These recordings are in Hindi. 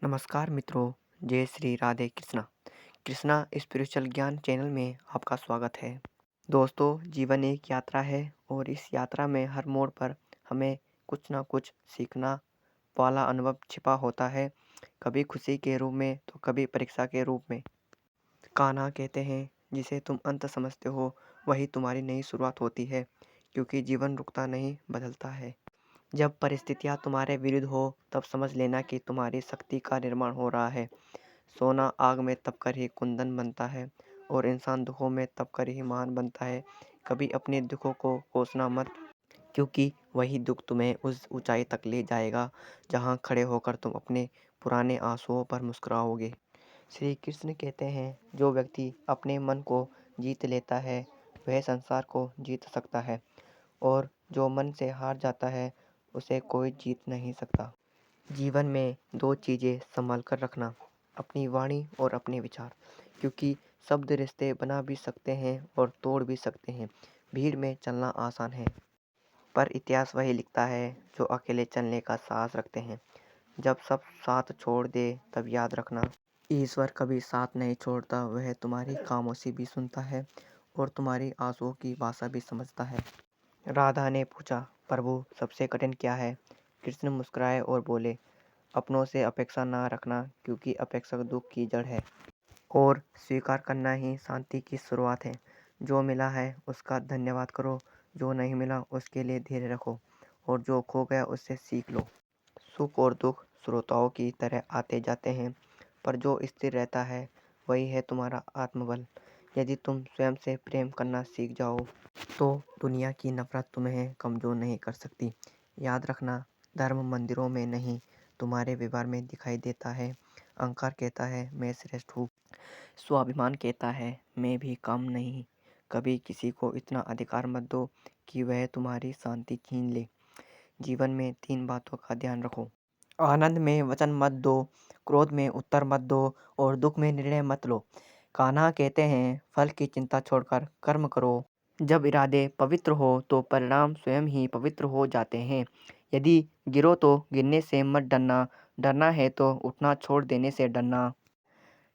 नमस्कार मित्रों, जय श्री राधे कृष्णा। कृष्णा स्पिरिचुअल ज्ञान चैनल में आपका स्वागत है। दोस्तों, जीवन एक यात्रा है और इस यात्रा में हर मोड़ पर हमें कुछ ना कुछ सीखना वाला अनुभव छिपा होता है, कभी खुशी के रूप में तो कभी परीक्षा के रूप में। कान्हा कहते हैं, जिसे तुम अंत समझते हो वही तुम्हारी नई शुरुआत होती है, क्योंकि जीवन रुकता नहीं, बदलता है। जब परिस्थितियाँ तुम्हारे विरुद्ध हो तब समझ लेना कि तुम्हारी शक्ति का निर्माण हो रहा है। सोना आग में तप कर ही कुंदन बनता है और इंसान दुखों में तप कर ही महान बनता है। कभी अपने दुखों को कोसना मत, क्योंकि वही दुख तुम्हें उस ऊंचाई तक ले जाएगा जहां खड़े होकर तुम अपने पुराने आंसुओं पर मुस्कुराओगे। श्री कृष्ण कहते हैं, जो व्यक्ति अपने मन को जीत लेता है वह संसार को जीत सकता है, और जो मन से हार जाता है उसे कोई जीत नहीं सकता। जीवन में दो चीज़ें संभाल कर रखना, अपनी वाणी और अपने विचार, क्योंकि शब्द रिश्ते बना भी सकते हैं और तोड़ भी सकते हैं। भीड़ में चलना आसान है, पर इतिहास वही लिखता है जो अकेले चलने का साहस रखते हैं। जब सब साथ छोड़ दे तब याद रखना, ईश्वर कभी साथ नहीं छोड़ता। वह तुम्हारी खामोशी भी सुनता है और तुम्हारी आंसुओं की भाषा भी समझता है। राधा ने पूछा, प्रभु सबसे कठिन क्या है? कृष्ण मुस्कुराए और बोले, अपनों से अपेक्षा ना रखना, क्योंकि अपेक्षा दुख की जड़ है और स्वीकार करना ही शांति की शुरुआत है। जो मिला है उसका धन्यवाद करो, जो नहीं मिला उसके लिए धैर्य रखो, और जो खो गया उससे सीख लो। सुख और दुख श्रोताओं की तरह आते जाते हैं, पर जो स्थिर रहता है वही है तुम्हारा आत्मबल। यदि तुम स्वयं से प्रेम करना सीख जाओ तो दुनिया की नफरत तुम्हें कमजोर नहीं कर सकती। याद रखना, धर्म मंदिरों में नहीं, तुम्हारे व्यवहार में दिखाई देता है। अहंकार कहता है मैं श्रेष्ठ हूँ, स्वाभिमान कहता है मैं भी कम नहीं। कभी किसी को इतना अधिकार मत दो कि वह तुम्हारी शांति छीन ले। जीवन में तीन बातों का ध्यान रखो, आनंद में वचन मत दो, क्रोध में उत्तर मत दो और दुख में निर्णय मत लो। कान्हा कहते हैं, फल की चिंता छोड़कर कर्म करो। जब इरादे पवित्र हो तो परिणाम स्वयं ही पवित्र हो जाते हैं। यदि गिरो तो गिरने से मत डरना, डरना है तो उठना छोड़ देने से डरना।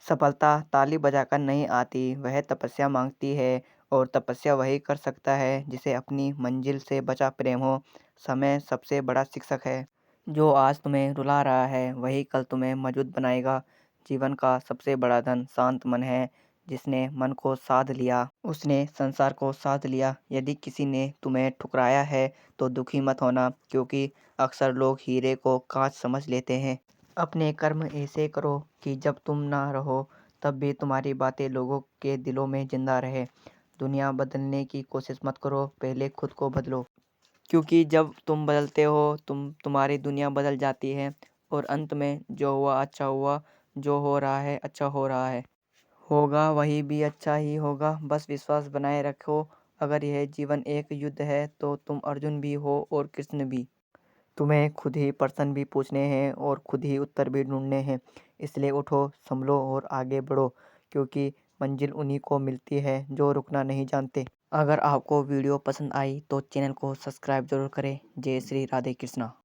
सफलता ताली बजाकर नहीं आती, वह तपस्या मांगती है, और तपस्या वही कर सकता है जिसे अपनी मंजिल से बचा प्रेम हो। समय सबसे बड़ा शिक्षक है। जो आज तुम्हें रुला रहा है वही कल तुम्हें मजबूत बनाएगा। जीवन का सबसे बड़ा धन शांत मन है। जिसने मन को साध लिया उसने संसार को साध लिया। यदि किसी ने तुम्हें ठुकराया है तो दुखी मत होना, क्योंकि अक्सर लोग हीरे को कांच समझ लेते हैं। अपने कर्म ऐसे करो कि जब तुम ना रहो तब भी तुम्हारी बातें लोगों के दिलों में जिंदा रहे। दुनिया बदलने की कोशिश मत करो, पहले खुद को बदलो, क्योंकि जब तुम बदलते हो तुम्हारी दुनिया बदल जाती है। और अंत में जो हुआ अच्छा हुआ, जो हो रहा है अच्छा हो रहा है, होगा वही भी अच्छा ही होगा। बस विश्वास बनाए रखो। अगर यह जीवन एक युद्ध है तो तुम अर्जुन भी हो और कृष्ण भी। तुम्हें खुद ही प्रश्न भी पूछने हैं और खुद ही उत्तर भी ढूंढने हैं। इसलिए उठो, संभलो और आगे बढ़ो, क्योंकि मंजिल उन्हीं को मिलती है जो रुकना नहीं जानते। अगर आपको वीडियो पसंद आई तो चैनल को सब्सक्राइब जरूर करें। जय श्री राधे कृष्णा।